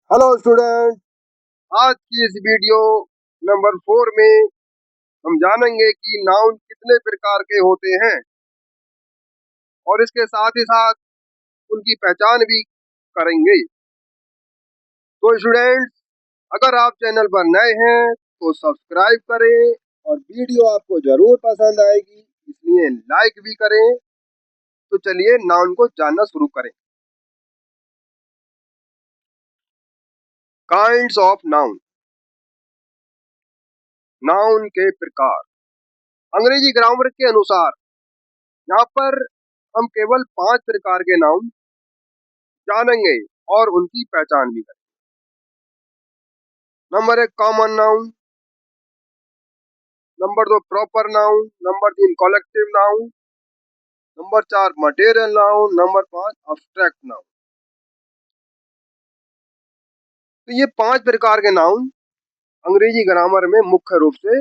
Hello student. आज की इस वीडियो नंबर 4 में हम जानेंगे कि नाउन कितने प्रकार के होते हैं और इसके साथ ही साथ उनकी पहचान भी करेंगे। तो स्टूडेंट्स, अगर आप चैनल पर नए हैं तो सब्सक्राइब करें और वीडियो आपको जरूर पसंद आएगी, इसलिए लाइक भी करें। तो चलिए नाउन को जानना शुरू करें। Kinds of noun. नाउन के प्रकार। अंग्रेजी ग्रामर के अनुसार यहाँ पर हम केवल 5 प्रकार के नाउन जानेंगे और उनकी पहचान भी करेंगे। Number 1 common noun, number 2 proper noun, number 3 collective noun, number 4 material noun, number 5 abstract noun. तो ये 5 प्रकार के नाउन अंग्रेजी ग्रामर में मुख्य रूप से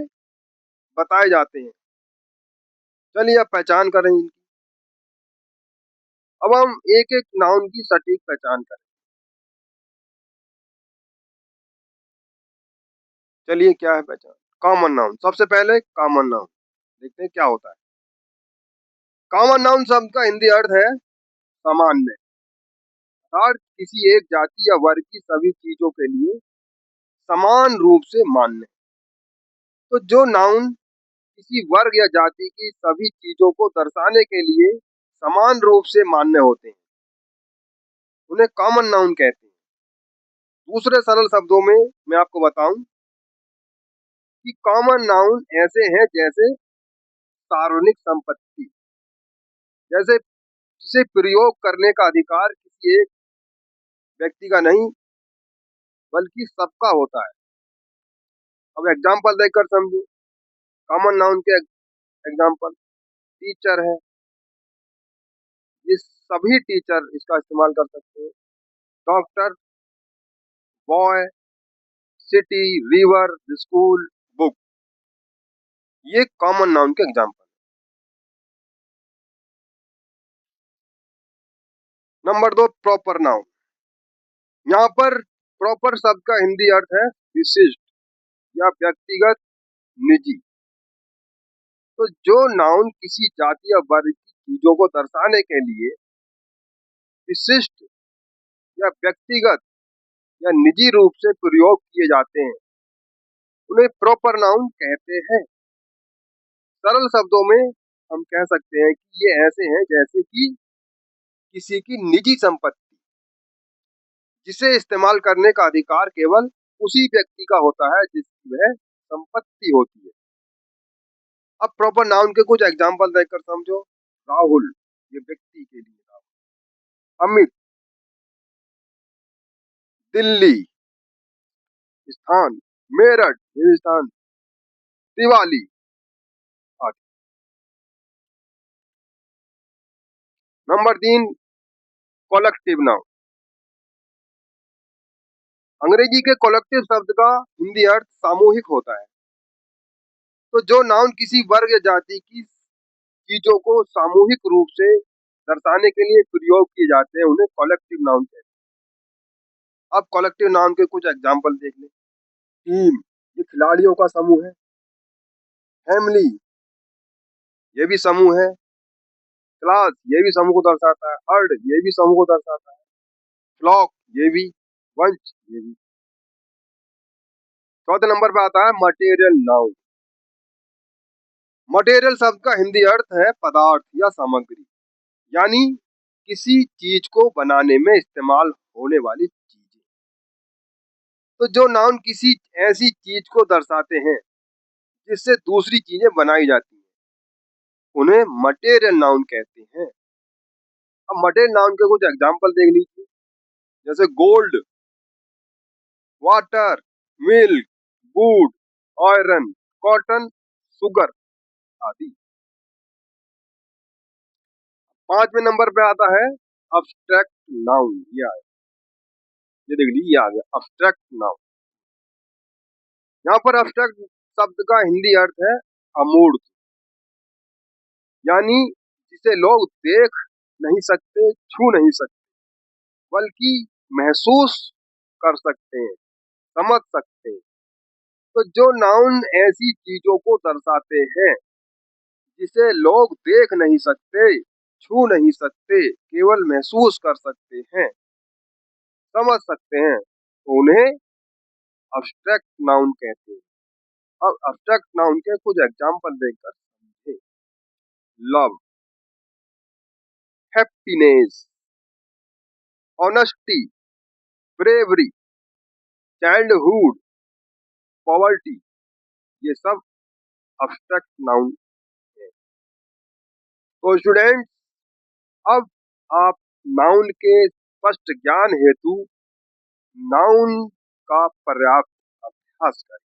बताए जाते हैं। चलिए अब पहचान करें इनकी। अब हम एक एक नाउन की सटीक पहचान करें। चलिए क्या है पहचान। Common noun. सबसे पहले कॉमन नाउन देखते हैं क्या होता है। कॉमन नाउन शब्द का हिंदी अर्थ है सामान्य, अर्थात किसी एक जाति या वर्ग की सभी चीजों के लिए समान रूप से मान्य। तो जो नाउन किसी वर्ग या जाति की सभी चीजों को दर्शाने के लिए समान रूप से मान्य होते हैं, उन्हें कॉमन नाउन कहते हैं। दूसरे सरल शब्दों में मैं आपको बताऊं कि कॉमन नाउन ऐसे हैं जैसे सार्वजनिक संपत्ति, जैसे जिसे प्रयोग करने का अधिकार किसी एक व्यक्ति का नहीं बल्कि सबका होता है। अब एग्जाम्पल देखकर समझिए। कॉमन नाउन के एग्जाम्पल टीचर है, ये सभी टीचर इसका इस्तेमाल कर सकते हैं। Doctor, boy, city, river, school, book, ये कॉमन नाउन के एग्जाम्पल। Number 2 proper noun. यहाँ पर प्रॉपर शब्द का हिंदी अर्थ है विशिष्ट या व्यक्तिगत, निजी। तो जो नाउन किसी जाति या वर्ग की चीजों को दर्शाने के लिए विशिष्ट या व्यक्तिगत या निजी रूप से प्रयोग किए जाते हैं, उन्हें प्रॉपर नाउन कहते हैं। सरल शब्दों में हम कह सकते हैं कि ये ऐसे हैं जैसे कि किसी की निजी संपत्ति जिसे इस्तेमाल करने का अधिकार केवल उसी व्यक्ति का होता है जिसकी वह संपत्ति होती है। अब प्रॉपर नाउन के कुछ एग्जाम्पल देखकर समझो। राहुल, ये व्यक्ति के लिए राहुल। अमित, दिल्ली, स्थान, मेरठ, ये स्थान, दिवाली आदि। Number 3 collective noun. अंग्रेजी के कलेक्टिव शब्द का हिंदी अर्थ सामूहिक होता है। तो जो नाउन किसी वर्ग या जाति की चीजों को सामूहिक रूप से दर्शाने के लिए प्रयोग किए जाते हैं, उन्हें कलेक्टिव नाउन कहते हैं। अब कलेक्टिव नाउन के कुछ एग्जाम्पल देख लें। टीम, ये खिलाड़ियों का समूह है। फैमिली, ये भी समूह है। क्लास, ये भी समूह को दर्शाता है। हर्ड, ये भी समूह को दर्शाता है। फ्लॉक, ये भी। वंश, ये भी। चौथे नंबर पे आता है मटेरियल नाउन। मटेरियल शब्द का हिंदी अर्थ है पदार्थ या सामग्री, यानी किसी चीज को बनाने में इस्तेमाल होने वाली चीजें। तो जो नाउन किसी ऐसी चीज को दर्शाते हैं जिससे दूसरी चीजें बनाई जाती हैं, उन्हें मटेरियल नाउन कहते हैं। अब मटेरियल नाउन के कुछ एग्जाम्पल देख लीजिए, जैसे gold, water, milk, would, iron, cotton, sugar आदि। 5वें नंबर पे आता है अब्स्ट्रैक्ट नाउन। ये देख लीजिए, ये आ गया अब्स्ट्रैक्ट नाउन। यहाँ पर अब्स्ट्रैक्ट शब्द का हिंदी अर्थ है अमूर्त, यानी जिसे लोग देख नहीं सकते, छू नहीं सकते, बल्कि महसूस कर सकते हैं, समझ सकते हैं। तो जो नाउन ऐसी चीजों को दर्शाते हैं जिसे लोग देख नहीं सकते, छू नहीं सकते, केवल महसूस कर सकते हैं, समझ सकते हैं, तो उन्हें अब्स्ट्रैक्ट नाउन कहते हैं। अब अब्स्ट्रैक्ट नाउन के कुछ एग्जाम्पल देखकर समझें। Love, happiness, honesty, bravery, childhood, poverty, ये सब अब्स्ट्रैक्ट नाउन है। तो स्टूडेंट, अब आप नाउन के स्पष्ट ज्ञान हेतु नाउन का पर्याप्त अभ्यास करें।